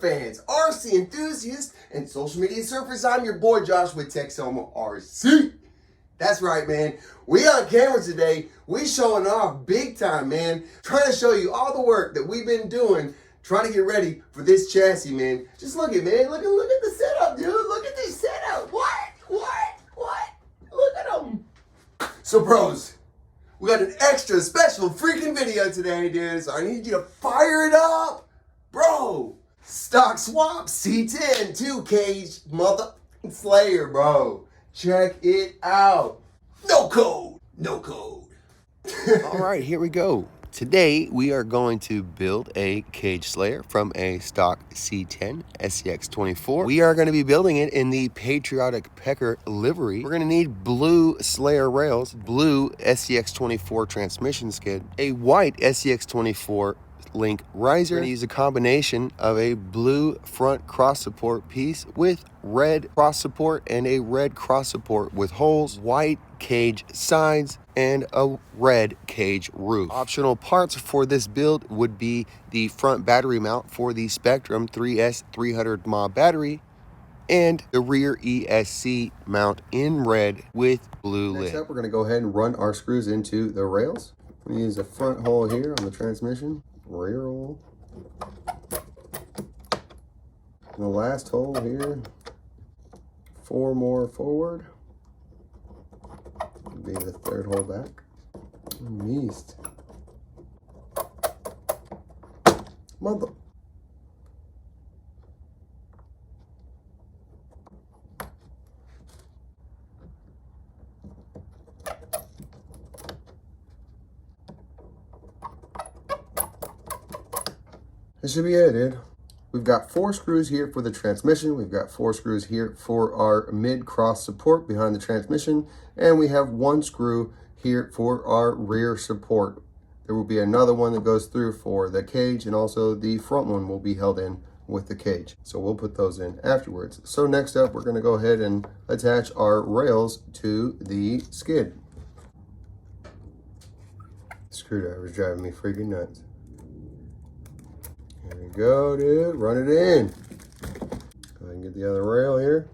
fans, RC enthusiasts, and social media surfers. I'm your boy Josh with Texoma RC. That's right, man. We on camera today. We showing off big time, man. Trying to show you all the work that we've been doing, trying to get ready for this chassis, man. Just look at, man. Look at the setup, dude. Look at this setup. What? Look at them. So, bros, we got an extra special freaking video today, dude. So I need you to fire it up, bro. Stock swap C10 2-cage mother slayer, bro. Check it out. No code. All right, here we go. Today, we are going to build a cage slayer from a stock C10 SCX24. We are going to be building it in the Patriotic Pecker livery. We're going to need blue slayer rails, blue SCX24 transmission skid, a white SCX24 link riser. We're going to use a combination of a blue front cross support piece with red cross support and a red cross support with holes, white cage sides, and a red cage roof. Optional parts for this build would be the front battery mount for the Spectrum 3S 300 mAh battery and the rear ESC mount in red with blue lid. Next up, we're going to go ahead and run our screws into the rails. We use the front hole here on the transmission, rear hole, and the last hole here, 4 more forward. Be the third hole back. Yeast. Mother. That should be it, dude. We've got 4 screws here for the transmission. We've got 4 screws here for our mid-cross support behind the transmission. And we have 1 screw here for our rear support. There will be another one that goes through for the cage, and also the front one will be held in with the cage. So we'll put those in afterwards. So next up, we're going to go ahead and attach our rails to the skid. Screwdriver's driving me freaking nuts. Here we go, dude. Run it in. Go ahead and get the other rail here.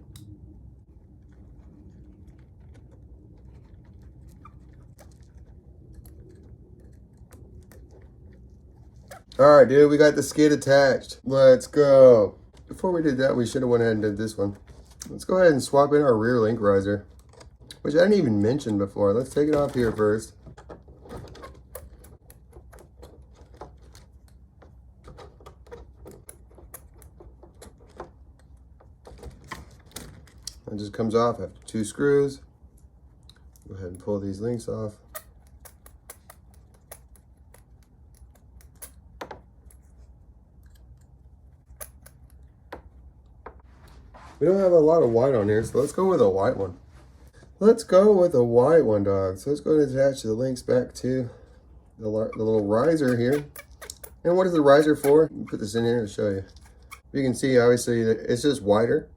All right, dude, we got the skid attached. Let's go. Before we did that, we should have went ahead and did this one. Let's go ahead and swap in our rear link riser, which I didn't even mention before. Let's take it off here first. It just comes off after 2 screws. Go ahead and pull these links off. We don't have a lot of white on here, so let's go with a white one. Let's go with a white one, dog. So let's go ahead and attach the links back to the little riser here. And what is the riser for? Let me put this in here to show you. You can see, obviously, that it's just wider.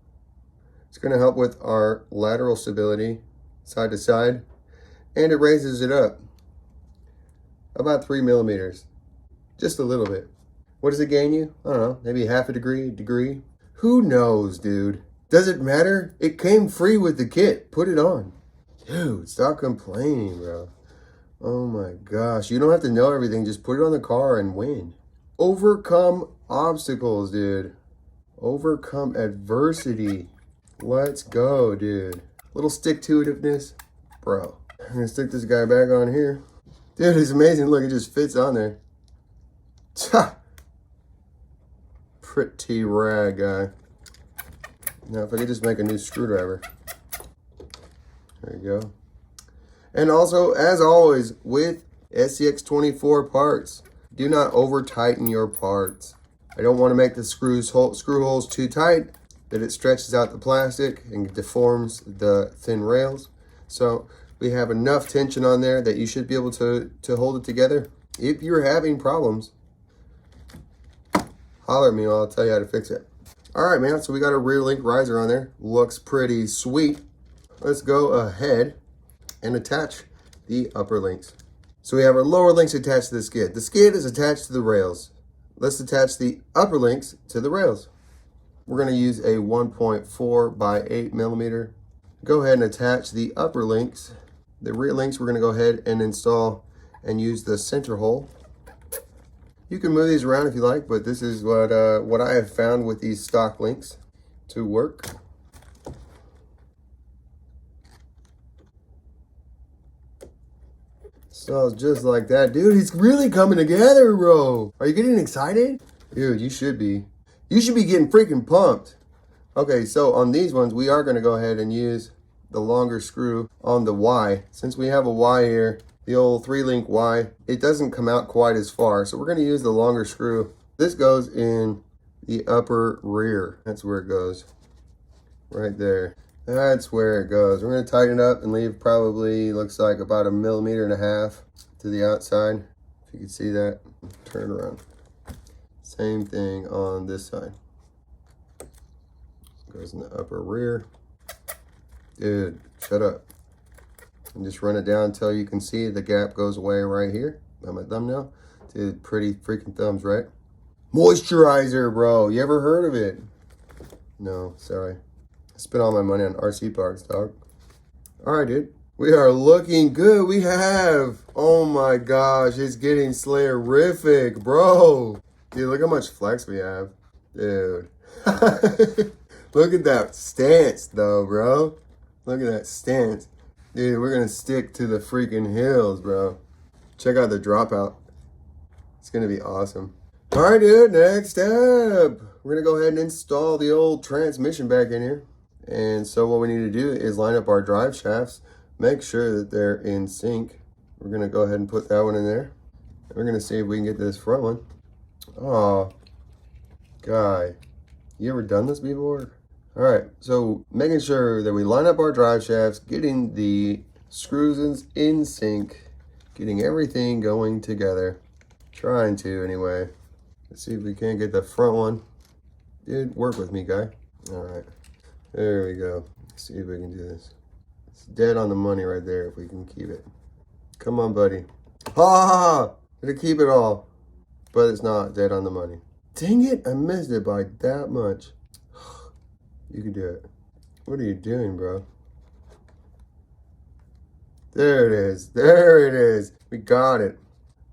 It's going to help with our lateral stability, side to side, and it raises it up about 3 millimeters, just a little bit. What does it gain you? I don't know, maybe half a degree. Who knows, dude? Does it matter? It came free with the kit. Put it on. Dude, stop complaining, bro. Oh my gosh, you don't have to know everything. Just put it on the car and win. Overcome obstacles, dude. Overcome adversity. Let's go, dude. Little stick-to-itiveness, bro. I'm gonna stick this guy back on here. Dude, it's amazing. Look, it just fits on there. Ha! Pretty rad guy. Now, if I could just make a new screwdriver. There you go. And also, as always, with SCX24 parts, do not over-tighten your parts. I don't want to make the screw holes too tight that it stretches out the plastic and deforms the thin rails. So we have enough tension on there that you should be able to hold it together. If you're having problems, holler at me and I'll tell you how to fix it. All right, man, so we got a rear link riser on there. Looks pretty sweet. Let's go ahead and attach the upper links. So we have our lower links attached to the skid. The skid is attached to the rails. Let's attach the upper links to the rails. We're going to use a 1.4 by 8 millimeter. Go ahead and attach the upper links. The rear links we're going to go ahead and install and use the center hole. You can move these around if you like, but this is what I have found with these stock links to work. So just like that. Dude, it's really coming together, bro. Are you getting excited? Dude, you should be. You should be getting freaking pumped. Okay, so on these ones, we are going to go ahead and use the longer screw on the Y. Since we have a Y here, the old 3-link Y, it doesn't come out quite as far. So we're going to use the longer screw. This goes in the upper rear. That's where it goes. Right there. That's where it goes. We're going to tighten it up and leave probably, looks like about 1.5 millimeters to the outside. If you can see that, turn it around. Same thing on this side. Goes in the upper rear. Dude, shut up. And just run it down until you can see the gap goes away right here by my thumbnail. Dude, pretty freaking thumbs, right? Moisturizer, bro. You ever heard of it? No, sorry. I spent all my money on RC parts, dog. All right, dude. We are looking good. We have. Oh my gosh, it's getting slayerific, bro. Dude, look how much flex we have. Dude. Look at that stance, though, bro. Look at that stance. Dude, we're going to stick to the freaking hills, bro. Check out the dropout. It's going to be awesome. All right, dude, next step. We're going to go ahead and install the old transmission back in here. And so what we need to do is line up our drive shafts. Make sure that they're in sync. We're going to go ahead and put that one in there. And we're going to see if we can get this front one. Oh, guy. You ever done this before? All right, so making sure that we line up our drive shafts, getting the screws in sync, getting everything going together. Trying to, anyway. Let's see if we can't get the front one. Dude, work with me, guy. All right, there we go. Let's see if we can do this. It's dead on the money right there if we can keep it. Come on, buddy. Ha! Gonna keep it all, but it's not dead on the money. Dang it, I missed it by that much. You can do it. What are you doing, bro? There it is. There it is. We got it.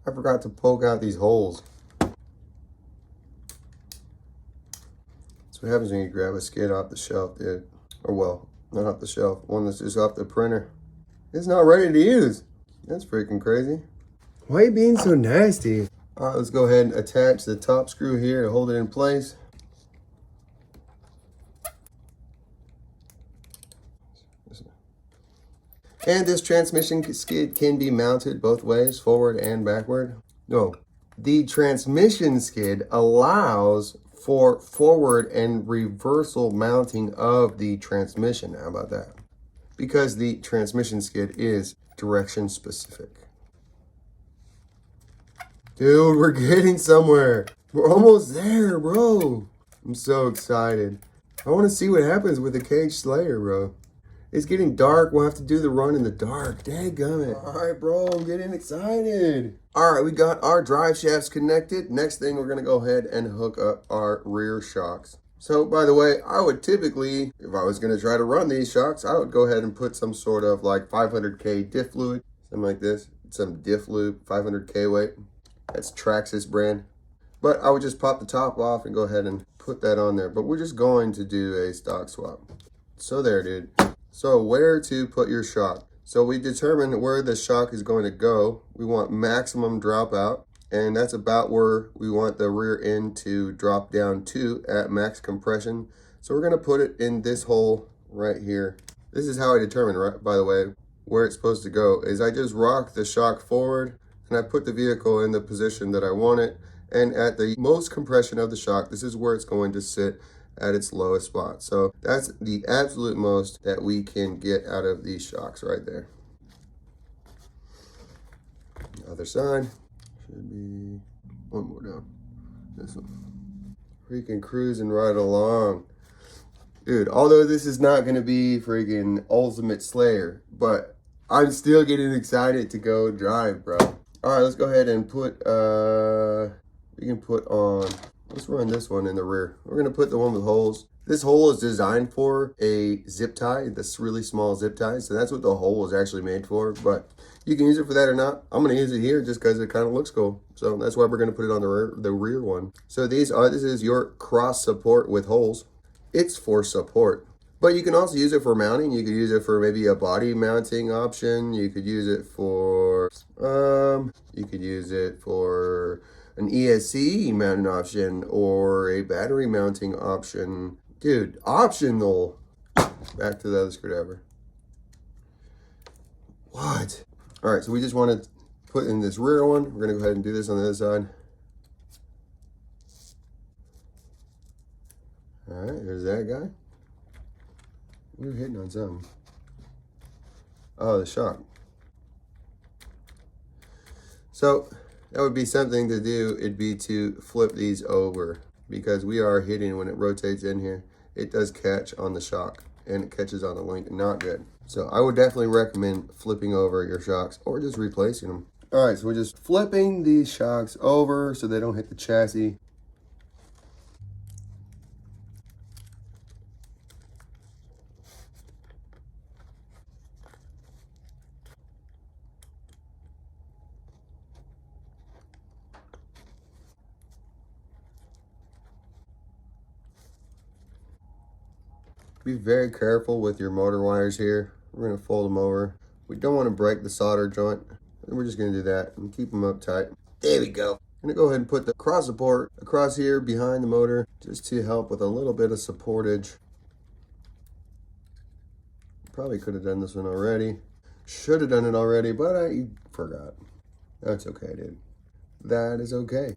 I forgot to poke out these holes. That's what happens when you grab a skid off the shelf, dude. Or well, not off the shelf. One that's just off the printer. It's not ready to use. That's freaking crazy. Why are you being so nasty? All right, let's go ahead and attach the top screw here to hold it in place. And this transmission skid can be mounted both ways, forward and backward. No, the transmission skid allows for forward and reversal mounting of the transmission. How about that? Because the transmission skid is direction specific. Dude, we're getting somewhere. We're almost there, bro. I'm so excited. I want to see what happens with the cage slayer, bro. It's getting dark. We'll have to do the run in the dark. Dadgummit. All right, bro. I'm getting excited. All right, we got our drive shafts connected. Next thing, we're going to go ahead and hook up our rear shocks. So, by the way, I would typically, if I was going to try to run these shocks, I would go ahead and put some sort of like 500K diff fluid. Something like this. Some diff lube, 500K weight. That's Traxxas brand. But I would just pop the top off and go ahead and put that on there. But we're just going to do a stock swap. So there, dude. So where to put your shock? So we determined where the shock is going to go. We want maximum dropout, and that's about where we want the rear end to drop down to at max compression. So we're going to put it in this hole right here. This is how I determine, right, by the way, where it's supposed to go. Is I just rock the shock forward, and I put the vehicle in the position that I want it. And at the most compression of the shock, this is where it's going to sit at its lowest spot. So that's the absolute most that we can get out of these shocks right there. Other side should be one more down. This one. Freaking cruising right along. Dude, although this is not going to be freaking ultimate slayer, but I'm still getting excited to go drive, bro. All right, let's go ahead and put we can put on Let's run this one in the rear. We're gonna put the one with holes. This hole is designed for a zip tie, this really small zip tie. So that's what the hole is actually made for, but you can use it for that or not. I'm gonna use it here just because it kind of looks cool. So that's why we're gonna put it on the rear one. So this is your cross support with holes. It's for support. But you can also use it for mounting. You could use it for maybe a body mounting option. You could use it for an ESC mounting option or a battery mounting option. Dude, optional. Back to the other screwdriver. What? All right, so we just want to put in this rear one. We're gonna go ahead and do this on the other side. All right, there's that guy. We're hitting on something. Oh, the shock. So that would be something to do. It'd be to flip these over because we are hitting when it rotates in here. It does catch on the shock and it catches on the link. Not good. So I would definitely recommend flipping over your shocks or just replacing them. All right, so we're just flipping these shocks over so they don't hit the chassis. Be very careful with your motor wires here. We're going to fold them over. We don't want to break the solder joint. And we're just going to do that and keep them up tight. There we go. I'm going to go ahead and put the cross support across here behind the motor just to help with a little bit of supportage. Probably could have done this one already. Should have done it already, but I forgot. That's okay, dude. That is okay.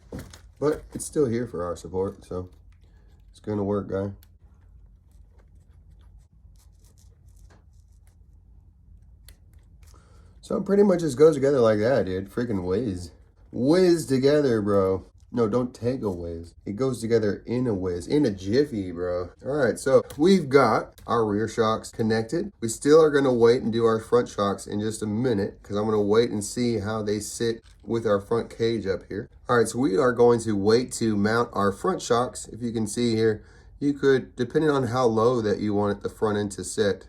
But it's still here for our support, so it's going to work, guy. So it pretty much just goes together like that, dude. Freaking whiz together, bro. No, don't take a whiz. It goes together in a whiz, in a jiffy, bro. All right, so we've got our rear shocks connected. We still are gonna wait and do our front shocks in just a minute because I'm gonna wait and see how they sit with our front cage up here. All right, so we are going to wait to mount our front shocks. If you can see here, you could, depending on how low that you want the front end to sit,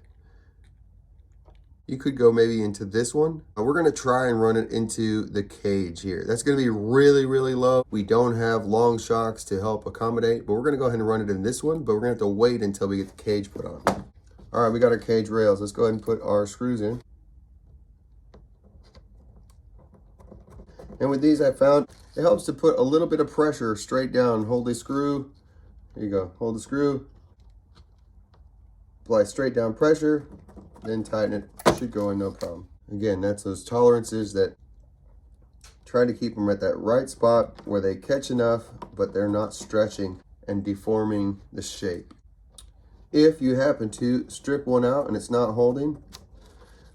you could go maybe into this one. We're gonna try and run it into the cage here. That's gonna be really, really low. We don't have long shocks to help accommodate, but we're gonna go ahead and run it in this one, but we're gonna have to wait until we get the cage put on. All right, we got our cage rails. Let's go ahead and put our screws in. And with these, I found it helps to put a little bit of pressure straight down. Hold the screw. There you go, hold the screw. Apply straight down pressure, then tighten it. Should go in no problem. Again, that's those tolerances that try to keep them at that right spot where they catch enough, but they're not stretching and deforming the shape. If you happen to strip one out and it's not holding,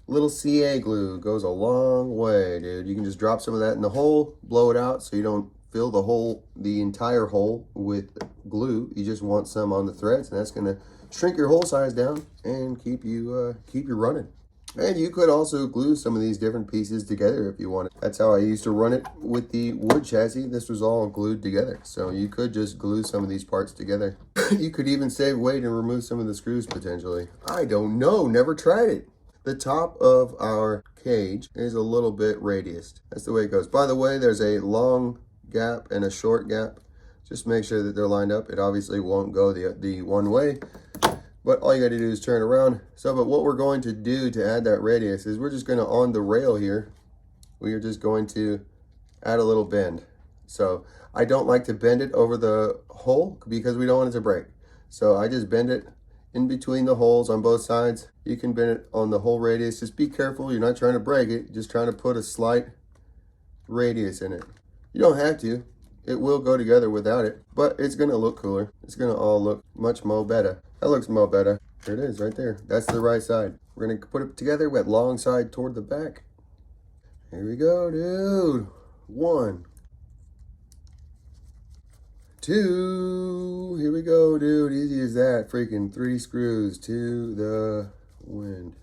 little CA glue goes a long way, dude. You can just drop some of that in the hole, blow it out so you don't fill the hole, the entire hole with glue. You just want some on the threads, and that's gonna shrink your hole size down and keep you running. And you could also glue some of these different pieces together if you wanted. That's how I used to run it with the wood chassis. This was all glued together. So you could just glue some of these parts together. You could even save weight and remove some of the screws potentially. I don't know, never tried it. The top of our cage is a little bit radiused. That's the way it goes. By the way, there's a long gap and a short gap. Just make sure that they're lined up. It obviously won't go the one way, but all you got to do is turn around. So, but what we're going to do to add that radius is we're just going to, on the rail here, we are just going to add a little bend. So I don't like to bend it over the hole because we don't want it to break. So I just bend it in between the holes on both sides. You can bend it on the whole radius. Just be careful. You're not trying to break it. Just trying to put a slight radius in it. You don't have to. It will go together without it, but it's going to look cooler. It's going to all look much more better. That looks more better. There it is right there. That's the right side. We're going to put it together with long side toward the back. Here we go, dude. 1, 2. Here we go, dude. Easy as that. Freaking 3 screws to the wind.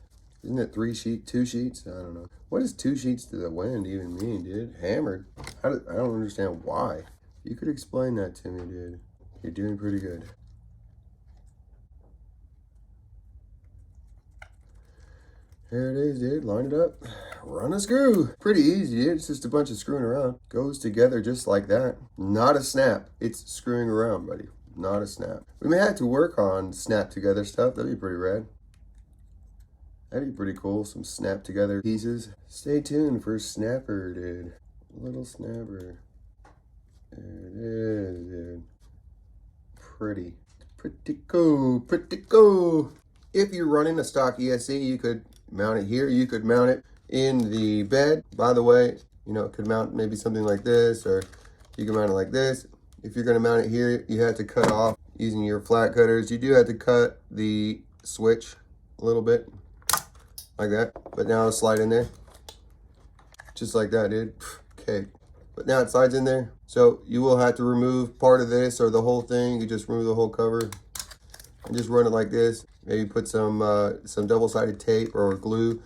Isn't it 2 sheets? I don't know. What does 2 sheets to the wind even mean, dude? Hammered. I don't understand why. You could explain that to me, dude. You're doing pretty good. Here it is, dude. Line it up. Run a screw. Pretty easy, dude. It's just a bunch of screwing around. Goes together just like that. Not a snap. It's screwing around, buddy. Not a snap. We may have to work on snap together stuff. That'd be pretty rad. That'd be pretty cool. Some snap together pieces. Stay tuned for snapper, dude. Little snapper. There it is, dude. Pretty. Pretty cool. Pretty cool. If you're running a stock ESC, you could mount it here. You could mount it in the bed. By the way, you know, it could mount maybe something like this, or you can mount it like this. If you're going to mount it here, you have to cut off using your flat cutters. You do have to cut the switch a little bit like that, but now it'll slide in there just like that, dude. Okay, but now it slides in there, so you will have to remove part of this or the whole thing. You just remove the whole cover and just run it like this. Maybe put some double-sided tape or glue,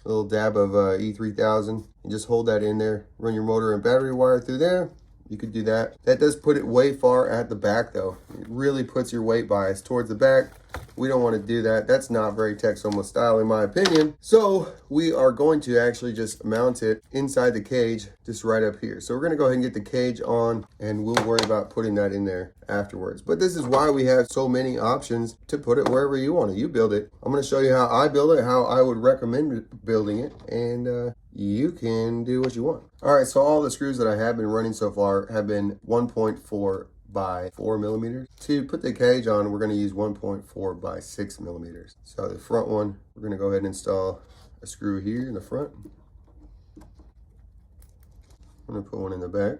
a little dab of E3000, and just hold that in there. Run your motor and battery wire through there. You could do that. That does put it way far at the back though. It really puts your weight bias towards the back. We don't want to do that. That's not very Texoma style in my opinion. So we are going to actually just mount it inside the cage, just right up here. So we're going to go ahead and get the cage on, and we'll worry about putting that in there afterwards. But this is why we have so many options to put it wherever you want it. You build it. I'm going to show you how I build it, how I would recommend building it, and you can do what you want. All right, so all the screws that I have been running so far have been 1.4 by 4 millimeters. To put the cage on, we're going to use 1.4 by 6 millimeters. So the front one, we're going to go ahead and install a screw here in the front. I'm going to put one in the back.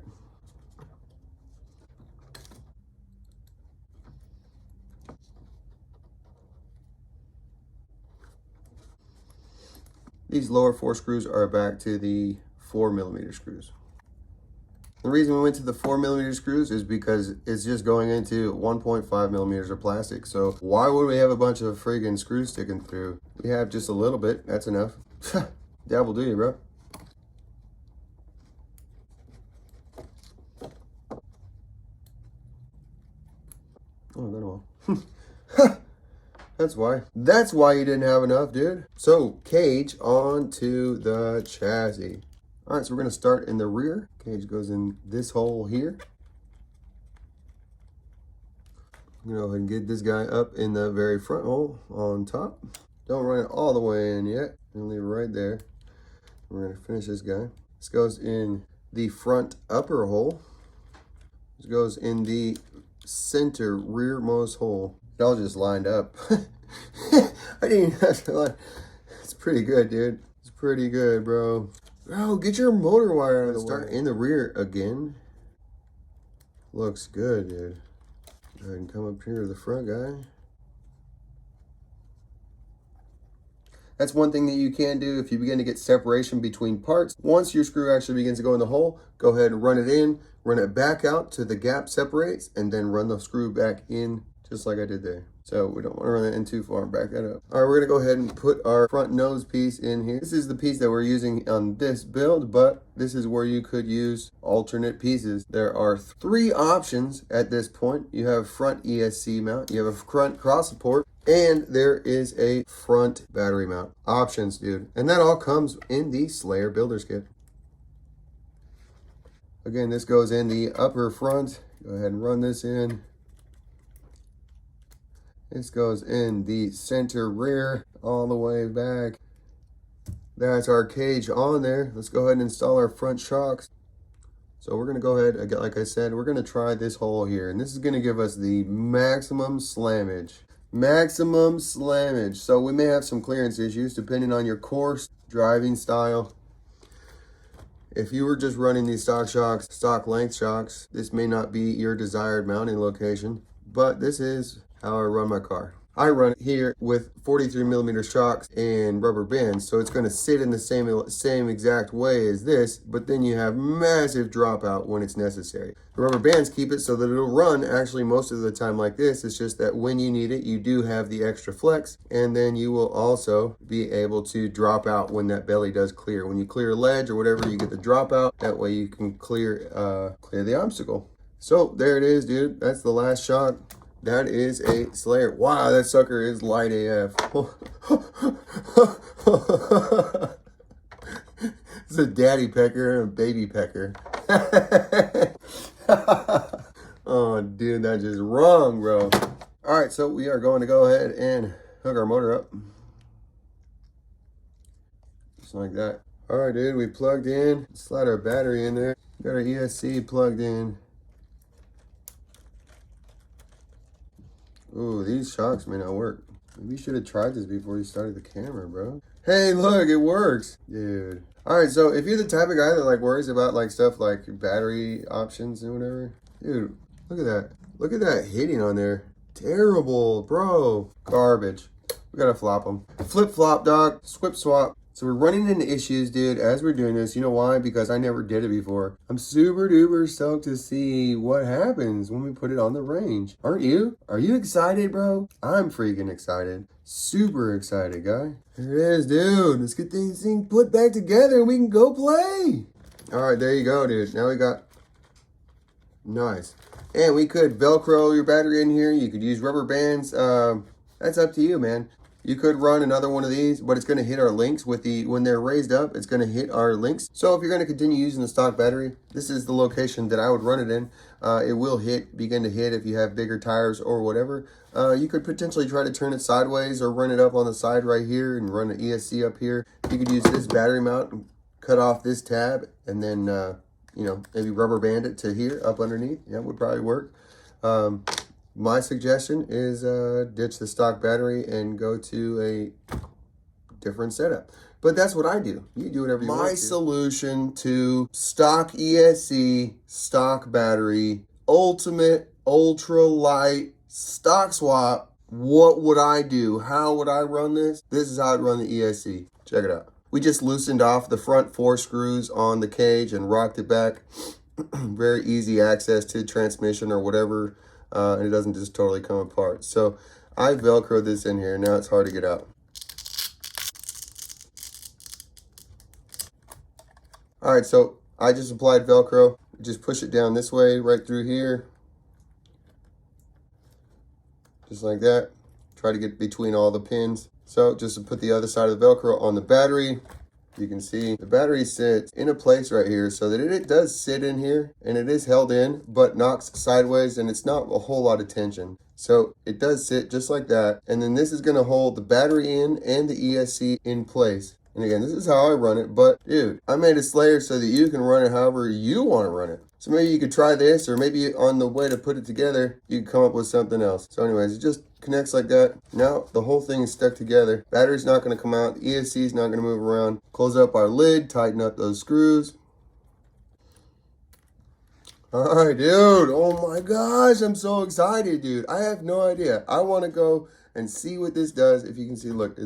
These lower 4 screws are back to the 4 millimeter screws. The reason we went to the 4 millimeter screws is because it's just going into 1.5 millimeters of plastic. So why would we have a bunch of friggin' screws sticking through? We have just a little bit, that's enough. That will do you, bro. Oh, got them all. That's why. That's why you didn't have enough, dude. So, cage onto the chassis. All right, so we're going to start in the rear. Cage goes in this hole here. I'm going to go ahead and get this guy up in the very front hole on top. Don't run it all the way in yet. I'm going to leave it right there. We're going to finish this guy. This goes in the front upper hole. This goes in the center rearmost hole. It all just lined up. I didn't even have to line. It's pretty good, dude. It's pretty good, bro. Bro, get your motor wire out of the way. Start in the rear again. Looks good, dude. Go ahead and come up here to the front guy. That's one thing that you can do if you begin to get separation between parts. Once your screw actually begins to go in the hole, go ahead and run it in, run it back out till the gap separates, and then run the screw back in just like I did there. So we don't want to run that in too far. Back that up. All right, we're going to go ahead and put our front nose piece in here. This is the piece that we're using on this build, but this is where you could use alternate pieces. There are 3 options at this point. You have front ESC mount, you have a front cross support, and there is a front battery mount. Options, dude. And that all comes in the Slayer Builder's Kit. Again, this goes in the upper front. Go ahead and run this in. This goes in the center rear all the way back. That's our cage on there. Let's go ahead and install our front shocks. So we're going to go ahead, like I said, we're going to try this hole here. And this is going to give us the maximum slammage. Maximum slammage. So we may have some clearance issues depending on your course, driving style. If you were just running these stock shocks, stock length shocks, this may not be your desired mounting location. But this is how I run my car. I run it here with 43 millimeter shocks and rubber bands, so it's going to sit in the same exact way as this, but then you have massive dropout when it's necessary. The rubber bands keep it so that it'll run actually most of the time like this. It's just that when you need it, you do have the extra flex, and then you will also be able to drop out when that belly does clear. When you clear a ledge or whatever, you get the dropout. That way you can clear the obstacle. So there it is, dude. That's the last shock. That is a Slayer. Wow, that sucker is light AF. It's a daddy pecker and a baby pecker. Oh, dude, that's just wrong, bro. All right, so we are going to go ahead and hook our motor up. Just like that. All right, dude, we plugged in. Slide our battery in there. Got our ESC plugged in. Ooh, these shocks may not work. Maybe you should have tried this before you started the camera, bro. Hey, look, it works, dude. All right, so if you're the type of guy that like worries about like stuff like battery options and whatever, dude, look at that. Look at that hitting on there. Terrible, bro. Garbage. We gotta flop them. Flip flop, dog. Swip swap. So we're running into issues, dude, as we're doing this. You know why? Because I never did it before. I'm super duper stoked to see what happens when we put it on the range. Aren't you? Are you excited, bro? I'm freaking excited. Super excited, guy. There it is, dude. Let's get these things put back together and we can go play. All right, there you go, dude. Now we got... Nice. And we could Velcro your battery in here. You could use rubber bands. That's up to you, man. You could run another one of these, but it's going to hit our links with the, when they're raised up, it's going to hit our links. So if you're going to continue using the stock battery, this is the location that I would run it in. It will begin to hit if you have bigger tires or whatever. You could potentially try to turn it sideways or run it up on the side right here and run an ESC up here. You could use this battery mount and cut off this tab and then, you know, maybe rubber band it to here up underneath. That would probably work. My suggestion is ditch the stock battery and go to a different setup. But that's what I do. You do whatever you want to. My solution to stock ESC, stock battery, ultimate, ultra light, stock swap. What would I do? How would I run this? This is how I'd run the ESC. Check it out. We just loosened off the front 4 screws on the cage and rocked it back. Very easy access to transmission or whatever. And it doesn't just totally come apart. So I Velcroed this in here. Now it's hard to get out. All right, so I just applied Velcro. Just push it down this way, right through here. Just like that. Try to get between all the pins. So just to put the other side of the Velcro on the battery. You can see the battery sits in a place right here so that it does sit in here and it is held in, but knocks sideways and it's not a whole lot of tension. So it does sit just like that. And then this is going to hold the battery in and the ESC in place. And again, this is how I run it, but dude, I made a Slayer so that you can run it however you want to run it. So maybe you could try this, or maybe on the way to put it together, you can come up with something else. So anyways, it just connects like that. Now the whole thing is stuck together. Battery's not going to come out. The ESC is not going to move around. Close up our lid, tighten up those screws. All right, dude. Oh my gosh, I'm so excited, dude. I have no idea. I want to go and see what this does. If you can see, look,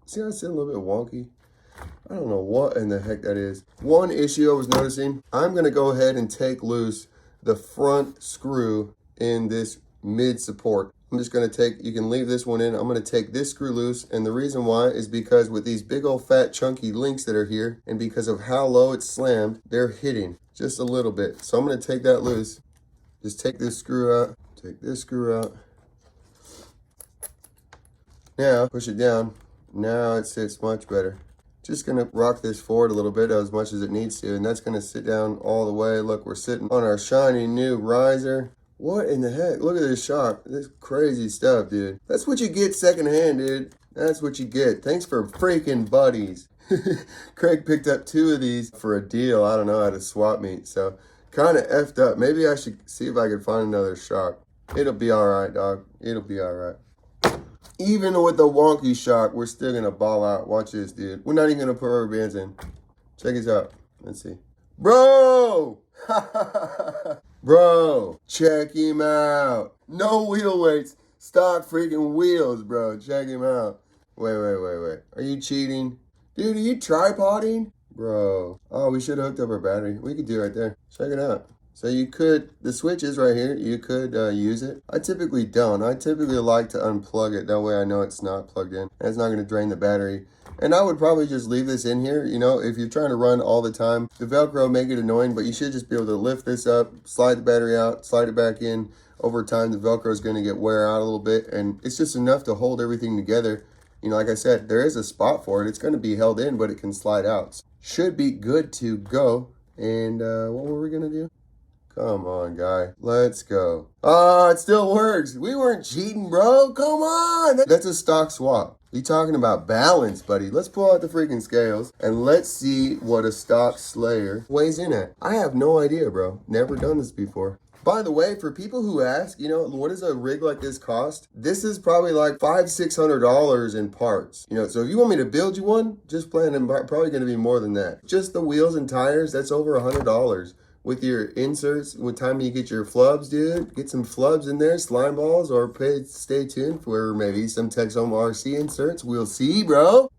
see how it's a little bit wonky? I don't know what in the heck that is. One issue I was noticing, I'm going to go ahead and take loose the front screw in this mid support. I'm just going to take, you can leave this one in. I'm going to take this screw loose. And the reason why is because with these big old fat chunky links that are here, and because of how low it's slammed, they're hitting just a little bit. So I'm going to take that loose. Just take this screw out. Take this screw out. Now, push it down. Now it sits much better. Just gonna rock this forward a little bit as much as it needs to, and that's gonna sit down all the way. Look, we're sitting on our shiny new riser. What in the heck? Look at this shock. This crazy stuff, dude. That's what you get secondhand, dude. That's what you get. Thanks for freaking buddies. Craig picked up 2 of these for a deal. I don't know how to swap meet, so kind of effed up. Maybe I should see if I can find another shock. It'll be all right, dog. It'll be all right. Even with the wonky shock, we're still going to ball out. Watch this, dude. We're not even going to put rubber bands in. Check this out. Let's see. Bro! Bro, check him out. No wheel weights. Stock freaking wheels, bro. Check him out. Wait. Are you cheating? Dude, are you tripoding? Bro. Oh, we should have hooked up our battery. We could do it right there. Check it out. So you could, the switch is right here. You could use it. I typically don't. I typically like to unplug it. That way I know it's not plugged in. And it's not going to drain the battery. And I would probably just leave this in here. You know, if you're trying to run all the time, the Velcro may get annoying, but you should just be able to lift this up, slide the battery out, slide it back in. Over time, the Velcro is going to get wear out a little bit, and it's just enough to hold everything together. You know, like I said, there is a spot for it. It's going to be held in, but it can slide out. Should be good to go. And what were we going to do? Come on, guy. Let's go. Oh, it still works. We weren't cheating, bro. Come on. That's a stock swap. You talking about balance, buddy. Let's pull out the freaking scales and let's see what a stock Slayer weighs in at. I have no idea, bro. Never done this before. By the way, for people who ask, you know, what does a rig like this cost? This is probably like $500-600 in parts. You know, so if you want me to build you one, just plan on probably going to be more than that. Just the wheels and tires, that's over $100. With your inserts, what time you get your flubs, dude? Get some flubs in there, slime balls, or stay tuned for maybe some Texoma RC inserts. We'll see, bro.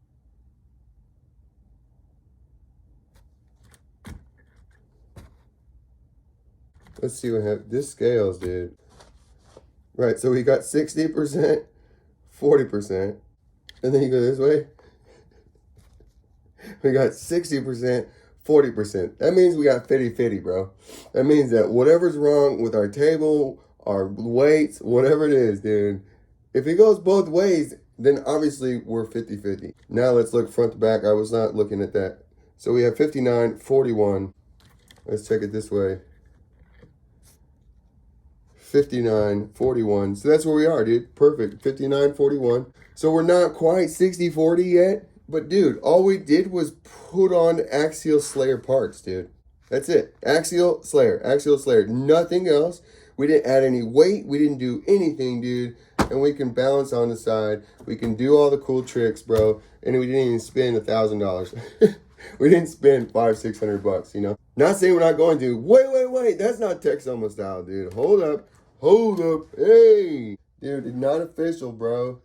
Let's see what happens. This scales, dude. Right, so we got 60%, 40%. And then you go this way. We got 60%, 40%. That means we got 50-50, bro. That means that whatever's wrong with our table, our weights, whatever it is, dude, if it goes both ways, then obviously we're 50-50. Now let's look front to back. I was not looking at that. So we have 59, 41. Let's check it this way. 59, 41. So that's where we are, dude. Perfect. 59, 41. So we're not quite 60-40 yet. But, dude, all we did was put on Axial Slayer parts, dude. That's it. Axial Slayer. Axial Slayer. Nothing else. We didn't add any weight. We didn't do anything, dude. And we can balance on the side. We can do all the cool tricks, bro. And we didn't even spend $1,000. We didn't spend $500-600, you know. Not saying we're not going to. Wait. That's not Texoma style, dude. Hold up. Hey. Dude, it's not official, bro.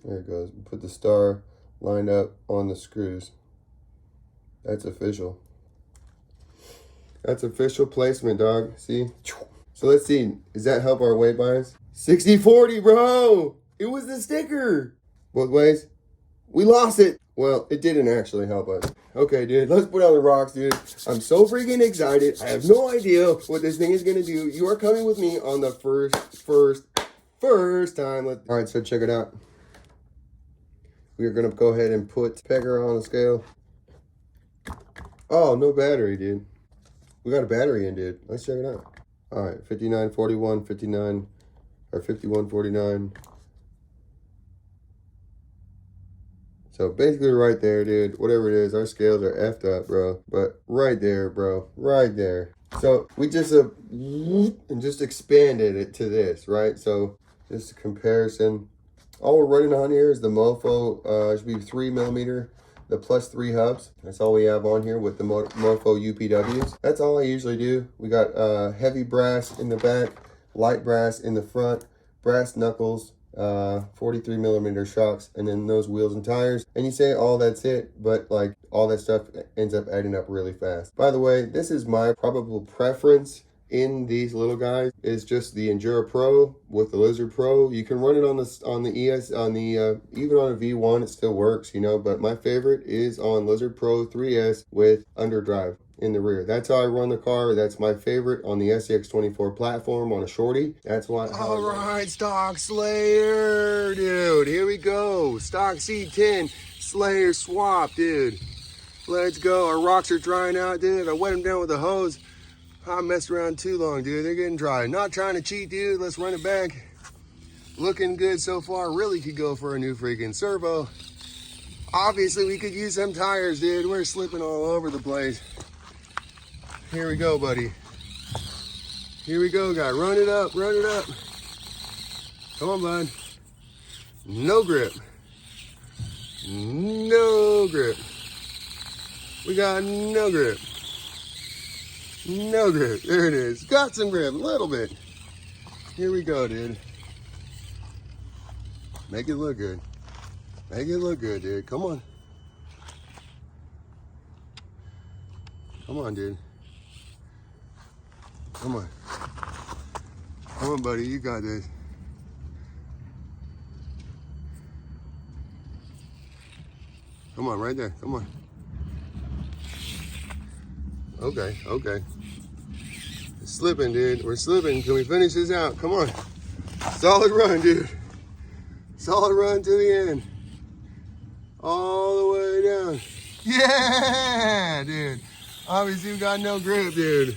There it goes. Put the star lined up on the screws. That's official. That's official placement, dog. See? So let's see. Does that help our weight bias? 60-40, bro. It was the sticker. Both ways. We lost it. Well, it didn't actually help us. Okay, dude, let's put on the rocks, dude. I'm so freaking excited. I have no idea what this thing is going to do. You are coming with me on the first time. All right, so check it out. We are going to go ahead and put Pegger on the scale. Oh, no battery, dude. We got a battery in, dude. Let's check it out. All right, 59, 41, 59, or 51, 49. So basically right there, dude, whatever it is, our scales are effed up, bro. But right there, bro, right there. So we just and just expanded it to this, right? So just a comparison. All we're running on here is the Mofo, should be 3mm, the +3 hubs. That's all we have on here with the Mofo UPWs. That's all I usually do. We got heavy brass in the back, light brass in the front, brass knuckles, 43mm shocks, and then those wheels and tires. And you say, oh, that's it, but like all that stuff ends up adding up really fast. By the way, this is my probable preference in these little guys is just the Enduro Pro with the Lizard Pro. You can run it on the ES, even on a V1, it still works, you know, but my favorite is on Lizard Pro 3S with underdrive in the rear. That's how I run the car. That's my favorite on the SCX24 platform on a shorty. That's why. All right, Stock Slayer, dude. Here we go. Stock C10 Slayer swap, dude. Let's go. Our rocks are drying out, dude. I wet them down with a hose. I messed around too long, dude. They're getting dry. Not trying to cheat, dude. Let's run it back. Looking good so far. Really could go for a new freaking servo. Obviously, we could use some tires, dude. We're slipping all over the place. Here we go, buddy. Here we go, guy. Run it up, run it up. Come on, bud. No grip. No grip. We got no grip. No grip. There it is. Got some grip, a little bit. Here we go, dude. Make it look good. Make it look good, dude. Come on. Come on, dude. Come on. Come on, buddy. You got this. Come on, right there. Come on. Okay, okay. It's slipping, dude. We're slipping. Can we finish this out? Come on. Solid run, dude. Solid run to the end. All the way down. Yeah, dude. Obviously, you got no grip, dude.